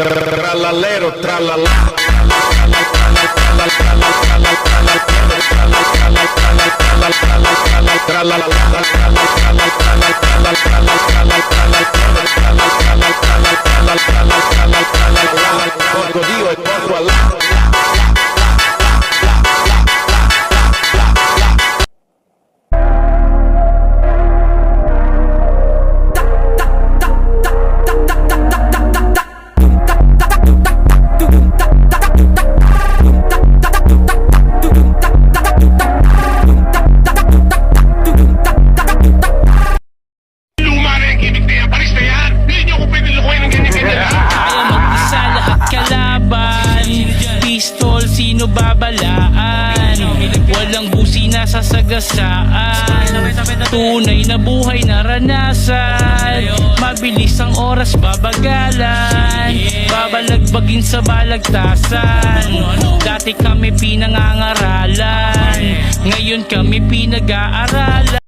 Tralalero, tralala. Porco Dio e porco Allah. Sino babalaan? Walang busina sa sagasaan. Tunay na buhay naranasan. Mabilis ang oras babagalan. Babalagbagin sa balagtasan. Dati kami pinangangaralan, ngayon kami pinag-aaralan.